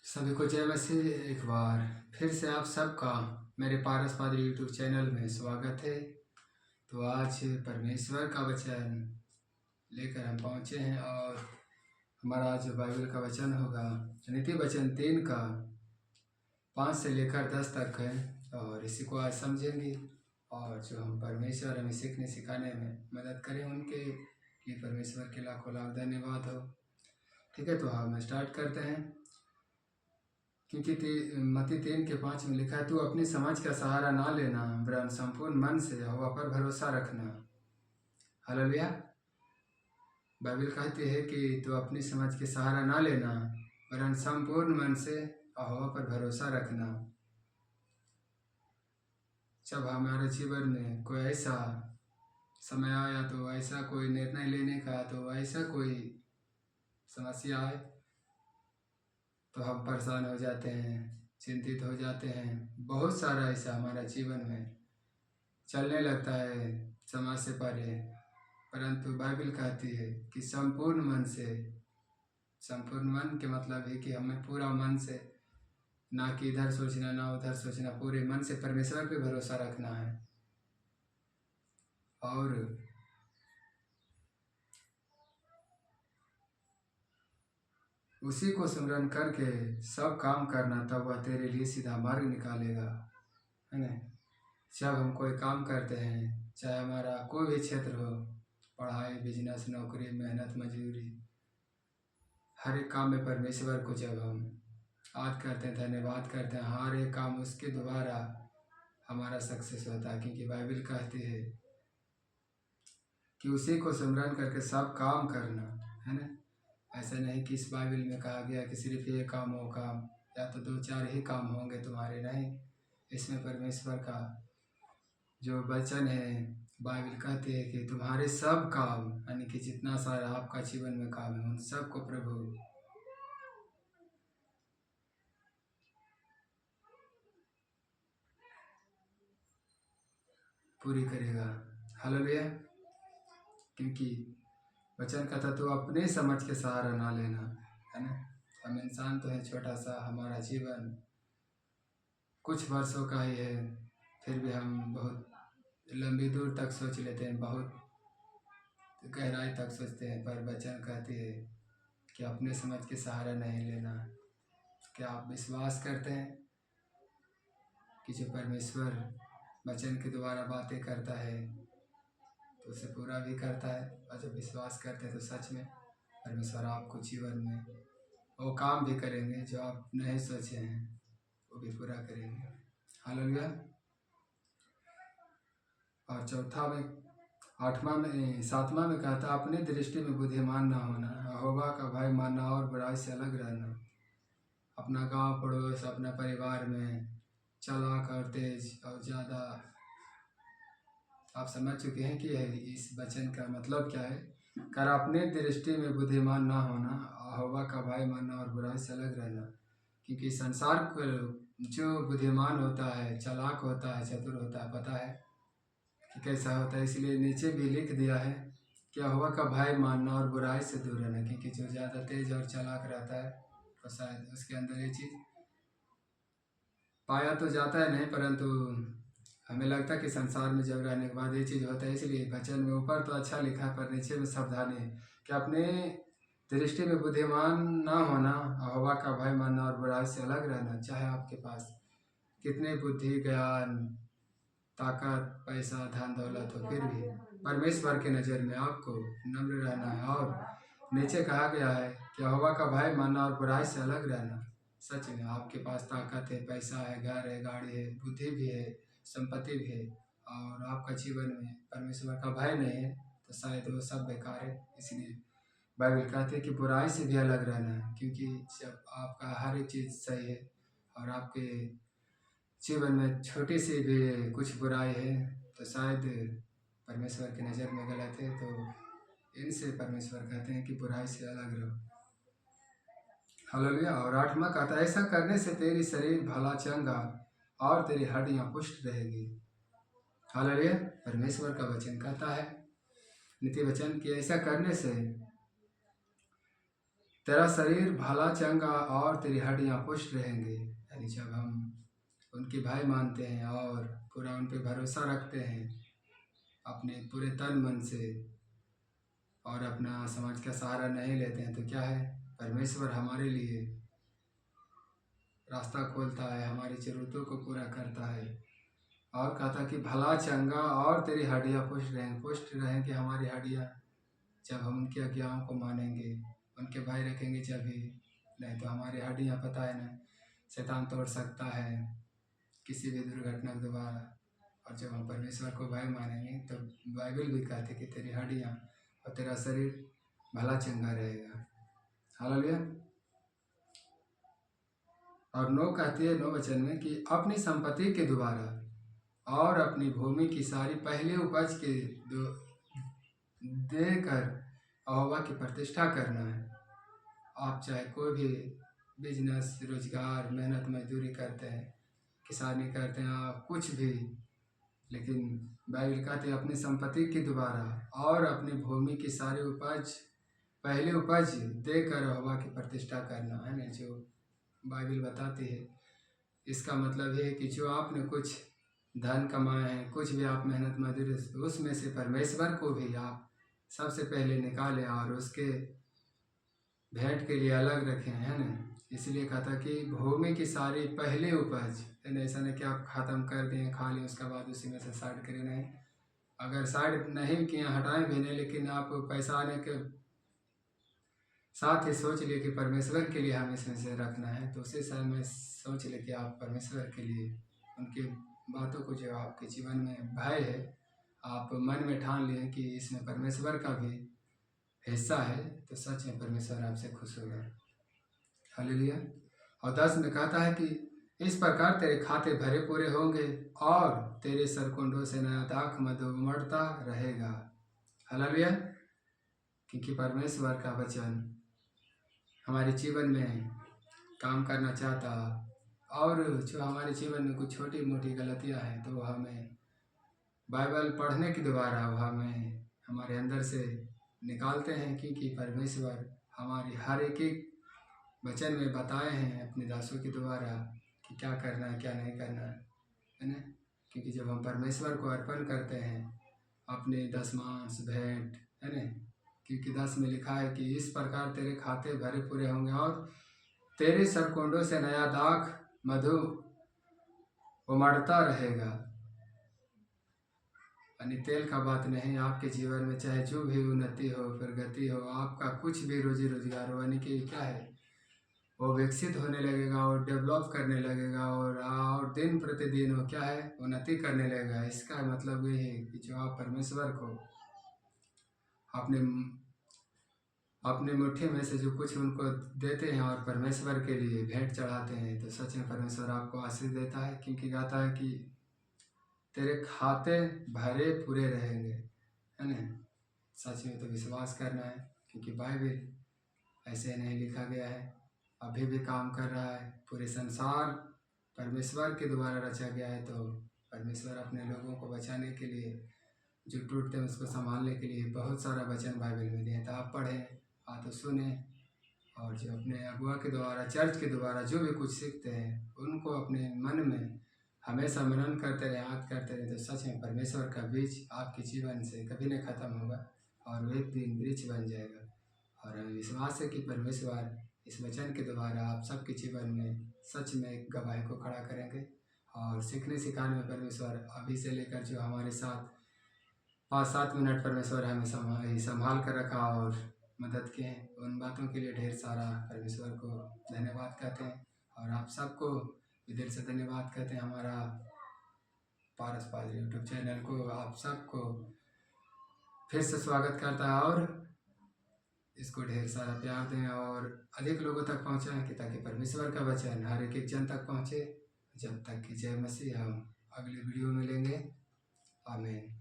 सभी को जय मसीह। एक बार फिर से आप सबका मेरे पारस पादरी यूट्यूब चैनल में स्वागत है। तो आज परमेश्वर का वचन लेकर हम पहुँचे हैं और हमारा जो बाइबल का वचन होगा नीति वचन 3 का 5 से लेकर 10 तक है और इसी को आज समझेंगे। और जो हम परमेश्वर हमें सीखने सिखाने में मदद करें उनके लिए परमेश्वर के लाखों लाख धन्यवाद हो। ठीक है, तो हम स्टार्ट करते हैं। क्योंकि मत्ती 3 के 5 में लिखा है, तू अपनी समझ का सहारा ना लेना वरन संपूर्ण मन से यहोवा पर भरोसा रखना। हालेलुया। बाइबल कहती है कि तू अपनी समझ के सहारा ना लेना वरन संपूर्ण मन से यहोवा पर भरोसा रखना। जब हमारे जीवन में कोई ऐसा समय आया, तो ऐसा कोई निर्णय लेने का, तो ऐसा कोई समस्या आए, तो हम परेशान हो जाते हैं, चिंतित हो जाते हैं। बहुत सारा ऐसा हमारा जीवन में चलने लगता है समाज से परे, परंतु बाइबल कहती है कि संपूर्ण मन से। संपूर्ण मन के मतलब है कि हमें पूरा मन से, ना कि इधर सोचना ना उधर सोचना, पूरे मन से परमेश्वर पे भरोसा रखना है और उसी को स्मरण करके सब काम करना, तब वह तेरे लिए सीधा मार्ग निकालेगा, है ना। जब हम कोई काम करते हैं, चाहे हमारा कोई भी क्षेत्र हो, पढ़ाई, बिजनेस, नौकरी, मेहनत, मजदूरी, हर एक काम में परमेश्वर को जब हम याद करते हैं, धन्यवाद करते हैं, हर एक काम उसके द्वारा हमारा सक्सेस होता है। क्योंकि बाइबल कहती है कि उसी को स्मरण करके सब काम करना, है ना। ऐसा नहीं कि इस बाइबल में कहा गया कि सिर्फ ये काम हो काम, या तो 2-4 ही काम होंगे तुम्हारे, नहीं। इसमें परमेश्वर का जो वचन है, बाइबल कहती है कि तुम्हारे सब काम, यानी कि जितना सारा आपका जीवन में काम है, उन सब को प्रभु पूरी करेगा। हालेलुया। क्योंकि वचन कहता तो अपने समझ के सहारा ना लेना, है ना। हम इंसान तो है छोटा सा, हमारा जीवन कुछ वर्षों का ही है, फिर भी हम बहुत लंबी दूर तक सोच लेते हैं, बहुत गहराई तक सोचते हैं। पर वचन कहती है कि अपने समझ के सहारा नहीं लेना। क्या आप विश्वास करते हैं कि जो परमेश्वर वचन के द्वारा बातें करता है तो उसे पूरा भी करता है, और जब विश्वास करते हैं तो सच में परमेश्वर आपको जीवन में वो काम भी करेंगे जो आप नहीं सोचे हैं, वो भी पूरा करेंगे। हालेलुया। और चौथा में 7वां में कहता, अपनी दृष्टि में बुद्धिमान ना होना, यहोवा का भय मानना और बुराई से अलग रहना। अपना गांव पड़ोस, अपना परिवार में चालाक और तेज और ज़्यादा, आप समझ चुके हैं कि इस वचन का मतलब क्या है। कर अपने दृष्टि में बुद्धिमान ना होना, यहोवा का भय मानना और बुराई से अलग रहना। क्योंकि संसार को जो बुद्धिमान होता है, चालाक होता है, चतुर होता है, पता है कि कैसा होता है। इसलिए नीचे भी लिख दिया है कि यहोवा का भय मानना और बुराई से दूर रहना। क्योंकि जो ज़्यादा तेज और चालाक रहता है तो शायद उसके अंदर ये चीज़ पाया तो जाता है नहीं, परंतु हमें लगता है कि संसार में जब रहने के बाद ये चीज़ होता है। इसलिए वचन में ऊपर तो अच्छा लिखा है, पर नीचे में सावधानी है कि अपने दृष्टि में बुद्धिमान ना होना, यहोवा का भय मानना और बुराई से अलग रहना। चाहे आपके पास कितने बुद्धि, ज्ञान, ताकत, पैसा, धन दौलत हो, फिर भी परमेश्वर के नज़र में आपको नम्र रहना है। और नीचे कहा गया है कि यहोवा का भय मानना और बुराई से अलग रहना। सच में आपके पास ताकत है, पैसा है, घर है, गाड़ी है, बुद्धि भी है, संपत्ति भी है, और आपका जीवन में परमेश्वर का भय नहीं है, तो शायद वो सब बेकार है। इसलिए बाइबल कहते हैं कि बुराई से भी अलग रहना है। क्योंकि जब आपका हर एक चीज़ सही है और आपके जीवन में छोटी सी भी कुछ बुराई है, तो शायद परमेश्वर की नज़र में गलत है। तो इनसे परमेश्वर कहते हैं कि बुराई से अलग रहो। हालेलुया। और 8वां कहता है, ऐसा करने से तेरी शरीर भला चंगा और तेरी हड्डियां पुष्ट रहेगी। हालेलुया। परमेश्वर का वचन कहता है, नीति वचन कि ऐसा करने से तेरा शरीर भला चंगा और तेरी हड्डियाँ पुष्ट रहेंगी। यानी जब हम उनके भाई मानते हैं और पूरा उन पे भरोसा रखते हैं अपने पूरे तन मन से और अपना समाज का सहारा नहीं लेते हैं, तो क्या है, परमेश्वर हमारे लिए रास्ता खोलता है, हमारी ज़रूरतों को पूरा करता है। और कहता कि भला चंगा और तेरी हड्डियाँ पुष्ट रहें कि हमारी हड्डियाँ, जब हम उनकी आज्ञाओं को मानेंगे, उनके भाई रखेंगे जभी, नहीं तो हमारी हड्डियाँ पता है ना शैतान तोड़ सकता है किसी भी दुर्घटना के द्वारा। और जब हम परमेश्वर को भाई मानेंगे तो बाइबल भी कहते कि तेरी हड्डियाँ और तेरा शरीर भला चंगा रहेगा। हालेलुया। और 9 कहती है 9 वचन में कि अपनी संपत्ति के द्वारा और अपनी भूमि की सारी पहली उपज के देकर यहोवा की प्रतिष्ठा करना है। आप चाहे कोई भी बिजनेस, रोजगार, मेहनत मजदूरी करते हैं, किसानी करते हैं, आप कुछ भी, लेकिन बाइबल कहते हैं अपनी संपत्ति के द्वारा और अपनी भूमि की सारी उपज पहली उपज देकर यहोवा की प्रतिष्ठा करना है ना, जो बाइबल बताती है। इसका मतलब ये है कि जो आपने कुछ धन कमाए हैं, कुछ भी आप मेहनत मजदूरी, उसमें से परमेश्वर को भी आप सबसे पहले निकालें और उसके भेंट के लिए अलग रखें, है ना। इसलिए कहा था कि भूमि की सारी पहली उपज, है ना, ऐसा नहीं कि आप ख़त्म कर दें, खा लें, उसके बाद उसी में से साइड करें, नहीं। अगर साइड नहीं किए, हटाएं भी नहीं, लेकिन आप पैसा आने के साथ ही सोच लिए कि परमेश्वर के लिए हमें इसमें से रखना है, तो उसी समय में सोच ले कि आप परमेश्वर के लिए उनकी बातों को, जो आपके जीवन में भय है, आप मन में ठान लिए कि इसमें परमेश्वर का भी हिस्सा है, तो सच में परमेश्वर आपसे खुश होगा। हालेलुया। और 10 में कहता है कि इस प्रकार तेरे खाते भरे पूरे होंगे और तेरे सरकुंडों से नया दाख मधु उमड़ता रहेगा। हालेलुया। क्योंकि परमेश्वर का वचन हमारे जीवन में काम करना चाहता, और जो हमारे जीवन में कुछ छोटी मोटी गलतियां हैं, तो हमें बाइबल पढ़ने के द्वारा हमें हमारे अंदर से निकालते हैं, क्योंकि परमेश्वर हमारी हर एक वचन में बताए हैं अपने दासों के द्वारा कि क्या करना है, क्या नहीं करना है ना। क्योंकि जब हम परमेश्वर को अर्पण करते हैं अपने दशमांश भेंट, है ना, क्योंकि 10 में लिखा है कि इस प्रकार तेरे खाते भरे पूरे होंगे और तेरे सरकुंडों से नया दाख मधु उमड़ता रहेगा। यानी तेल का बात नहीं, आपके जीवन में चाहे जो भी उन्नति हो, प्रगति हो, आपका कुछ भी रोजी रोजगार हो, यानी कि क्या है, वो विकसित होने लगेगा और डेवलप करने लगेगा और दिन प्रतिदिन वो क्या है, उन्नति करने लगेगा। इसका मतलब ये है कि जो आप परमेश्वर को अपने अपने मुट्ठी में से जो कुछ उनको देते हैं और परमेश्वर के लिए भेंट चढ़ाते हैं, तो सच में परमेश्वर आपको आशीष देता है। क्योंकि कहता है कि तेरे खाते भरे पूरे रहेंगे, है ना। सच में तो विश्वास करना है, क्योंकि बाइबल ऐसे नहीं लिखा गया है, अभी भी काम कर रहा है। पूरे संसार परमेश्वर के द्वारा रचा गया है, तो परमेश्वर अपने लोगों को बचाने के लिए, जो टूटते हैं उसको संभालने के लिए बहुत सारा वचन बाइबल में दिए। तो आप पढ़ें, आप तो सुने, और जो अपने अगुआ के द्वारा, चर्च के द्वारा जो भी कुछ सीखते हैं, उनको अपने मन में हमेशा मनन करते रहे, याद करते रहे, तो सच में परमेश्वर का बीज आपके जीवन से कभी नहीं खत्म होगा और वो एक दिन वृक्ष बन जाएगा। और हमें विश्वास है कि परमेश्वर इस वचन के द्वारा आप सबके जीवन में सच में एक गवाही को खड़ा करेंगे। और सीखने सिखाने में परमेश्वर अभी से लेकर जो हमारे साथ 5-7 मिनट परमेश्वर हमें संभाल कर रखा और मदद किए, उन बातों के लिए ढेर सारा परमेश्वर को धन्यवाद कहते हैं। और आप सबको दिल से धन्यवाद कहते हैं। हमारा पारस पादरी यूट्यूब चैनल को आप सबको फिर से स्वागत करता है, और इसको ढेर सारा प्यार दें और अधिक लोगों तक पहुंचाएं, कि ताकि परमेश्वर का वचन हर एक जन तक पहुंचे। जब तक कि जय मसीह, हम अगले वीडियो में मिलेंगे। आमीन।